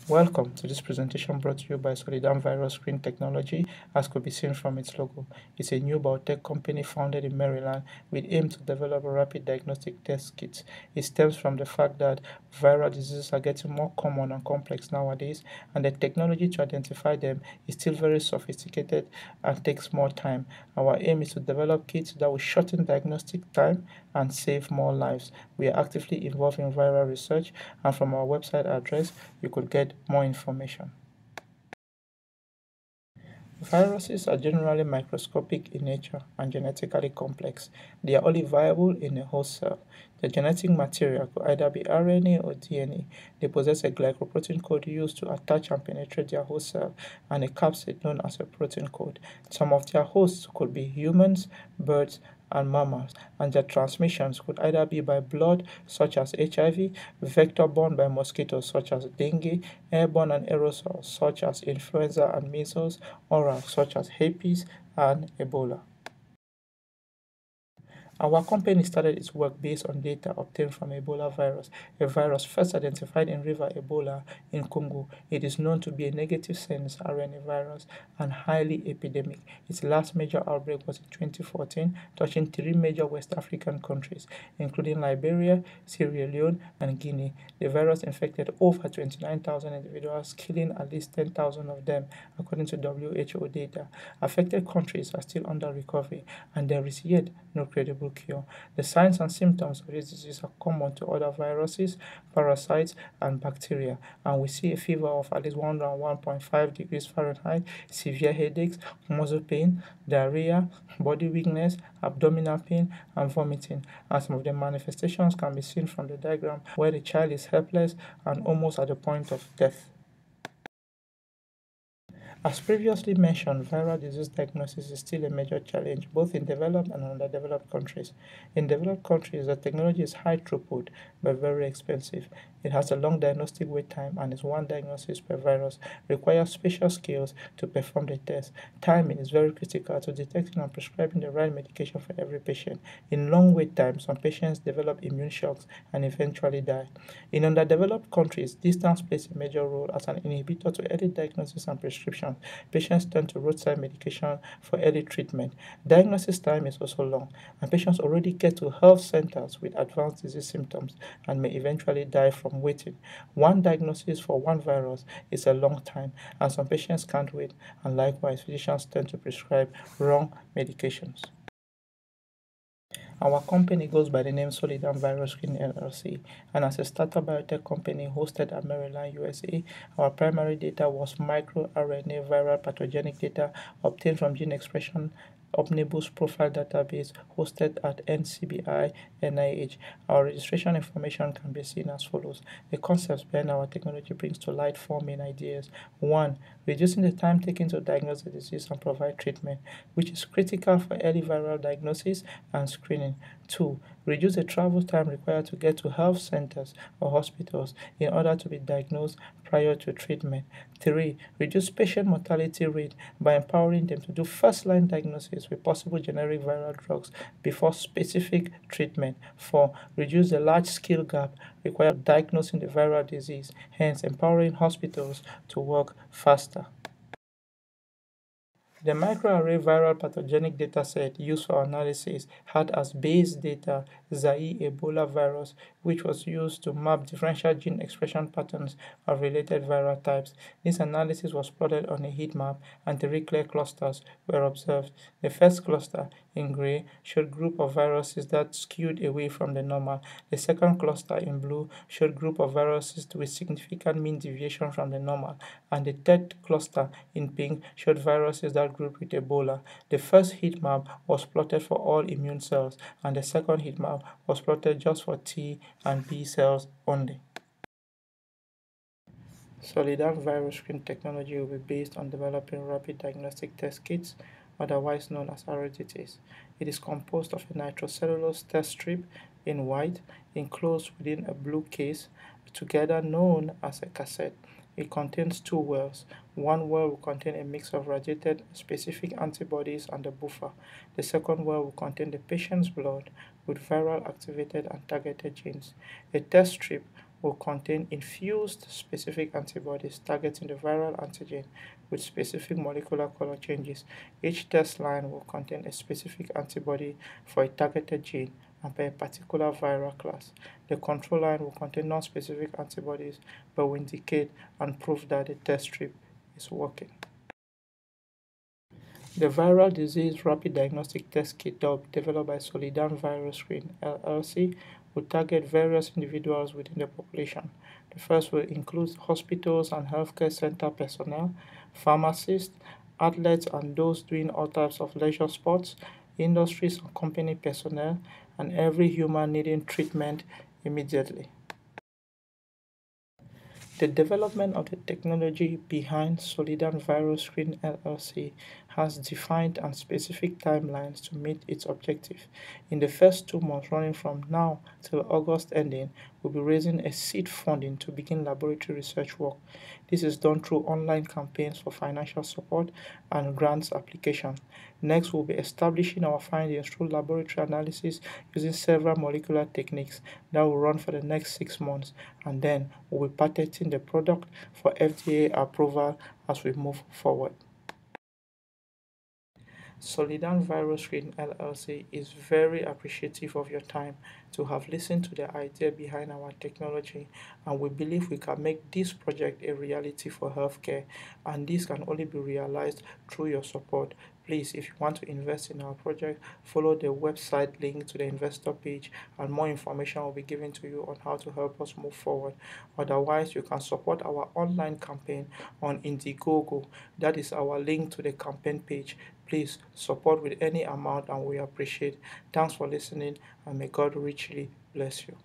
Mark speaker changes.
Speaker 1: Welcome to this presentation brought to you by Solidanviroscreen Technology, as could be seen from its logo. It's a new biotech company founded in Maryland with aim to develop a rapid diagnostic test kits. It stems from the fact that viral diseases are getting more common and complex nowadays, and the technology to identify them is still very sophisticated and takes more time. Our aim is to develop kits that will shorten diagnostic time and save more lives. We are actively involved in viral research, and from our website address, you could get more information. Viruses are generally microscopic in nature and genetically complex. They are only viable in a host cell. The genetic material could either be RNA or DNA. They possess a glycoprotein code used to attach and penetrate their host cell and a capsid known as a protein code. Some of their hosts could be humans, birds, and mammals, and their transmissions could either be by blood, such as HIV, vector-borne by mosquitoes, such as dengue, airborne and aerosol, such as influenza and measles, oral, such as herpes and Ebola. Our company started its work based on data obtained from Ebola virus, a virus first identified in River Ebola in Congo. It is known to be a negative sense RNA virus and highly epidemic. Its last major outbreak was in 2014, touching three major West African countries, including Liberia, Sierra Leone, and Guinea. The virus infected over 29,000 individuals, killing at least 10,000 of them, according to WHO data. Affected countries are still under recovery, and there is yet no credible cure. The signs and symptoms of this disease are common to other viruses, parasites, and bacteria, and we see a fever of at least 101.5 degrees Fahrenheit, severe headaches, muscle pain, diarrhea, body weakness, abdominal pain, and vomiting. And some of the manifestations can be seen from the diagram, where the child is helpless and almost at the point of death. As previously mentioned, viral disease diagnosis is still a major challenge both in developed and underdeveloped countries. In developed countries, the technology is high throughput but very expensive. It has a long diagnostic wait time and is one diagnosis per virus, requires special skills to perform the test. Timing is very critical to detecting and prescribing the right medication for every patient. In long wait times, some patients develop immune shocks and eventually die. In underdeveloped countries, distance plays a major role as an inhibitor to early diagnosis and prescription. Patients turn to roadside medication for early treatment. Diagnosis time is also long, and patients already get to health centers with advanced disease symptoms and may eventually die from waiting. One diagnosis for one virus is a long time, and some patients can't wait, and likewise, physicians tend to prescribe wrong medications. Our company goes by the name Solidanviroscreen LLC, and as a startup biotech company hosted at Maryland, USA, our primary data was microRNA viral pathogenic data obtained from gene expression omnibus profile database hosted at NCBI NIH. Our registration information can be seen as follows. The concepts behind our technology brings to light four main ideas. One, reducing the time taken to diagnose the disease and provide treatment, which is critical for early viral diagnosis and screening. Two, reduce the travel time required to get to health centers or hospitals in order to be diagnosed prior to treatment. Three, reduce patient mortality rate by empowering them to do first-line diagnosis with possible generic viral drugs before specific treatment. Four, reduce the large skill gap required diagnosing the viral disease, hence empowering hospitals to work faster. The microarray viral pathogenic dataset used for analysis had as base data Zaire Ebola virus, which was used to map differential gene expression patterns of related viral types. This analysis was plotted on a heat map, and three clear clusters were observed. The first cluster, in gray, showed group of viruses that skewed away from the normal. The second cluster, in blue, showed group of viruses with significant mean deviation from the normal. And the third cluster, in pink, showed viruses that grouped with Ebola. The first heat map was plotted for all immune cells, and the second heat map was plotted just for T and B cells only. Solidanviroscreen technology will be based on developing rapid diagnostic test kits, otherwise known as RDTs. It is composed of a nitrocellulose test strip in white, enclosed within a blue case, together known as a cassette. It contains two wells. One well will contain a mix of radiated specific antibodies and a buffer. The second well will contain the patient's blood with viral activated and targeted genes. A test strip will contain infused specific antibodies targeting the viral antigen with specific molecular color changes. Each test line will contain a specific antibody for a targeted gene and per a particular viral class. The control line will contain non-specific antibodies but will indicate and prove that the test strip is working. The viral disease rapid diagnostic test kit developed by Solidanviroscreen LLC will target various individuals within the population. The first will include hospitals and healthcare center personnel, pharmacists, athletes and those doing all types of leisure sports, industries and company personnel, and every human needing treatment immediately. The development of the technology behind Solidanviroscreen LLC has defined and specific timelines to meet its objective. In the first 2 months running from now till August ending, we'll be raising a seed funding to begin laboratory research work. This is done through online campaigns for financial support and grants application. Next, we'll be establishing our findings through laboratory analysis using several molecular techniques that will run for the next 6 months, and then we'll be patenting the product for FDA approval as we move forward. Solidanviroscreen LLC is very appreciative of your time to have listened to the idea behind our technology, and we believe we can make this project a reality for healthcare, and this can only be realized through your support. Please, if you want to invest in our project, follow the website link to the investor page, and more information will be given to you on how to help us move forward. Otherwise, you can support our online campaign on Indiegogo. That is our link to the campaign page. Please support with any amount and we appreciate. Thanks for listening and may God richly bless you.